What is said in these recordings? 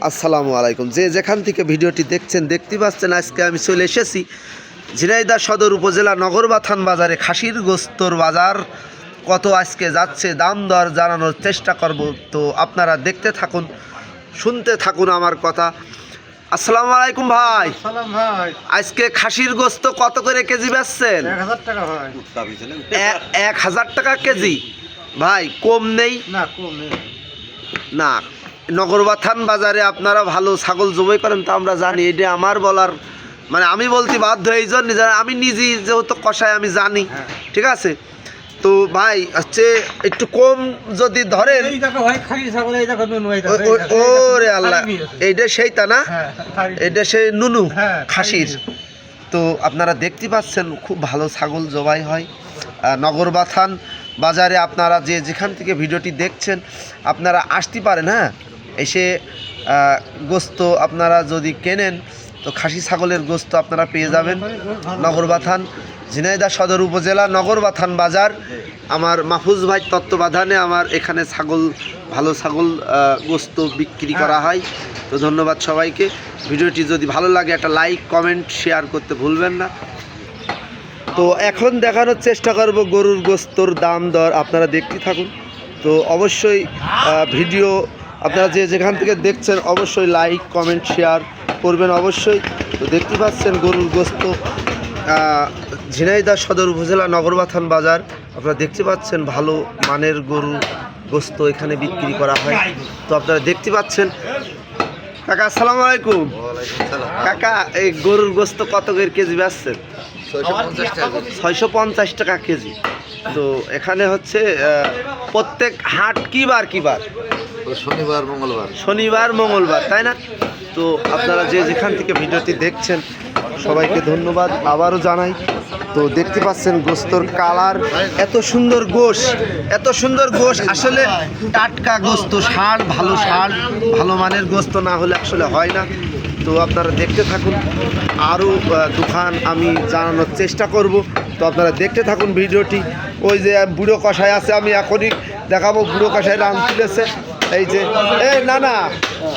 আসসালামু আলাইকুম। যে যেখান থেকে ভিডিওটি দেখছেন দেখতে পাচ্ছেন আজকে আমি চলে এসেছি ঝিনাইদহ সদর উপজেলা নগরবাথান বাজারে খাসির গোস্তর বাজার কত আজকে যাচ্ছে দাম দর জানানোর চেষ্টা করব। তো আপনারা দেখতে থাকুন, শুনতে থাকুন আমার কথা। আসসালামু আলাইকুম ভাই। সালাম ভাই। আজকে খাসির গোস্ত কত করে কেজি বেচছেন? 1000 টাকা ভাই। 1000 টাকা কেজি ভাই, কম নেই না কম নেই না। নগরবাথান বাজারে আপনারা ভালো ছাগল জবাই করেন তো আমরা জানি, এটা আমার বলার মানে আমি বলতে বাধ্য এই জন্য আমি নিজেই যেহেতু কষায় আমি জানি, ঠিক আছে। তো ভাই হচ্ছে একটু কম যদি ধরেন। এই দেখো ভাই খাসি ছাগল, এই দেখো নুনু, এই দেখো ওরে আল্লাহ, এইটা সেইটা না, এটা সেই নুনু খাসির। তো আপনারা দেখতে পাচ্ছেন খুব ভালো ছাগল জবাই হয় নগরবাথান বাজারে। আপনারা যে যেখান থেকে ভিডিওটি দেখছেন আপনারা আসতে পারেন, হ্যাঁ, এসে গোস্ত আপনারা যদি কেনেন তো খাসি ছাগলের গোস্ত আপনারা পেয়ে যাবেন নগরবাথান, ঝিনাইদহ সদর উপজেলা নগরবাথান বাজার। আমার মাহফুজ ভাই তত্ত্বাবধানে আমার এখানে ছাগল, ভালো ছাগল গোস্ত বিক্রি করা হয়। তো ধন্যবাদ সবাইকে। ভিডিওটি যদি ভালো লাগে একটা লাইক কমেন্ট শেয়ার করতে ভুলবেন না। তো এখন দেখানোর চেষ্টা করব গরুর গোস্তর দাম দর, আপনারা দেখতে থাকুন। তো অবশ্যই ভিডিও আপনারা যে যেখান থেকে দেখছেন অবশ্যই লাইক কমেন্ট শেয়ার করবেন অবশ্যই। তো দেখতে পাচ্ছেন গরুর গোস্ত ঝিনাইদহ সদর উপজেলা নগরবাথান বাজার। আপনারা দেখতে পাচ্ছেন ভালো মানের গরু গোস্ত এখানে বিক্রি করা হয়। তো আপনারা দেখতে পাচ্ছেন। কাকা আসসালামু আলাইকুম। কাকা, এই গরুর গোস্ত কত করে কেজি বেচছেন? 650 টাকা কেজি। তো এখানে হচ্ছে প্রত্যেক হাট কি বার কি বার? শনিবার মঙ্গলবার। শনিবার মঙ্গলবার, তাই না? তো আপনারা যে যেখান থেকে ভিডিওটি দেখছেন সবাইকে ধন্যবাদ আবারও জানাই। তো দেখতে পাচ্ছেন গোস্তর কালার, এত সুন্দর গোশ, এত সুন্দর গোশ, আসলে টাটকা গোস্ত, ষাঁড় ভালো, ষাঁড় ভালো মানের গোস্ত না হলে আসলে হয় না। তো আপনারা দেখতে থাকুন, আরও দোকান আমি জানানোর চেষ্টা করব। তো আপনারা দেখতে থাকুন ভিডিওটি। ওই যে বুড়ো কষাই আছে, আমি এখনই দেখাবো বুড়ো কষাই রান তুলেছে। এই যে না না,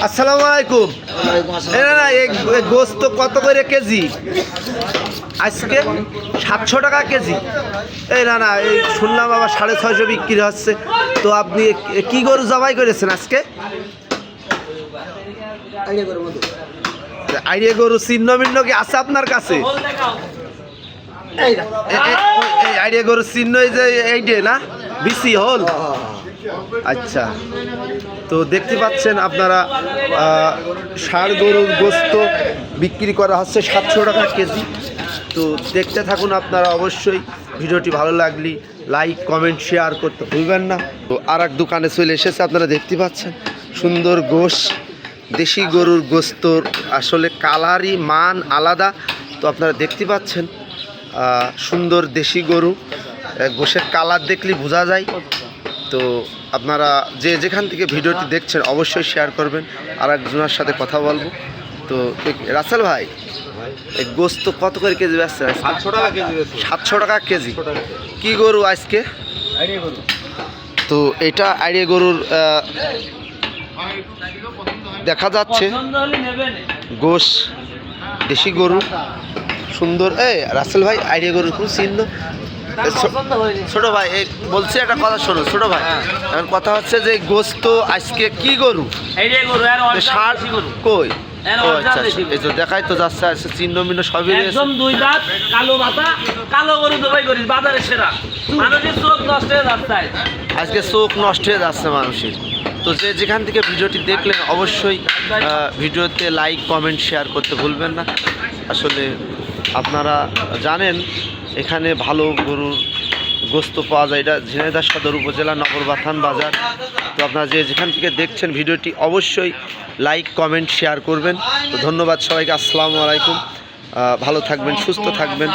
আসসালামু আলাইকুম। না না, এই গোস্ত কত করে কেজি আজকে? 700 টাকা কেজি। এই না না, এই শুনলাম আবার 650 বিক্রি হচ্ছে। তো আপনি কি গরু জবাই করেছেন আজকে? আইডিয়া গরু চিহ্ন মিহ্ন কি আছে আপনার কাছে? এই আইডিয়া গরুর চিহ্ন এই যে এইটে না, বিসি হল। আচ্ছা, তো দেখতে পাচ্ছেন আপনারা ষাঁড় গরুর গোস্ত বিক্রি করা হচ্ছে 700 টাকা কেজি। তো দেখতে থাকুন আপনারা অবশ্যই। ভিডিওটি ভালো লাগলে লাইক কমেন্ট শেয়ার করতে ভুলবেন না। তো আর এক দোকানে চলে এসেছে, আপনারা দেখতে পাচ্ছেন সুন্দর গোশ, দেশি গরুর গোস্তর আসলে কালারই মান আলাদা। তো আপনারা দেখতে পাচ্ছেন সুন্দর দেশি গরু, গোশের কালার দেখলে বোঝা যায়। তো আপনারা যে যেখান থেকে ভিডিওটি দেখছেন অবশ্যই শেয়ার করবেন। আর একজনের সাথে কথা বলবো। তো রাসেল ভাই, এই গোস্ত কত করে কেজি বেচছে? 700 টাকা কেজি। 700 টাকা কেজি। কি গরু আজকে? তো এটা আইডিয়া গরুর দেখা যাচ্ছে গোশ, দেশি গরু সুন্দর। রাসেল ভাই, আইডিয়া গরুর খুব চিহ্ন। ছোট ভাই বলছি একটা কথা শোনো ছোট ভাই, এখন কথা হচ্ছে যে গোস্ত আজকে কি গরু? ষাঁড় কই? ও আচ্ছা, এই তো দেখাই তো যাচ্ছে আজকে চিহ্ন মিহ্ন সবই একদম 2 দাঁত, কালো মাথা, কালো গরু জবাই করিস বাজারে সেরা। মানুষের চোখ নষ্ট হয়ে যাচ্ছে আজকে, চোখ নষ্ট হয়ে যাচ্ছে মানুষের। তো যে যেখান থেকে ভিডিওটি দেখলেন অবশ্যই ভিডিওতে লাইক কমেন্ট শেয়ার করতে ভুলবেন না। আসলে আপনারা জানেন এখানে ভালো গরুর গোস্ত পাওয়া যায়। এটা ঝিনাইদহ সদর উপজেলা নগরবাথান বাজার। তো আপনারা যে যেখান থেকে দেখছেন ভিডিওটি অবশ্যই লাইক কমেন্ট শেয়ার করবেন। তো ধন্যবাদ সবাইকে। আসসালামু আলাইকুম। ভালো থাকবেন, সুস্থ থাকবেন।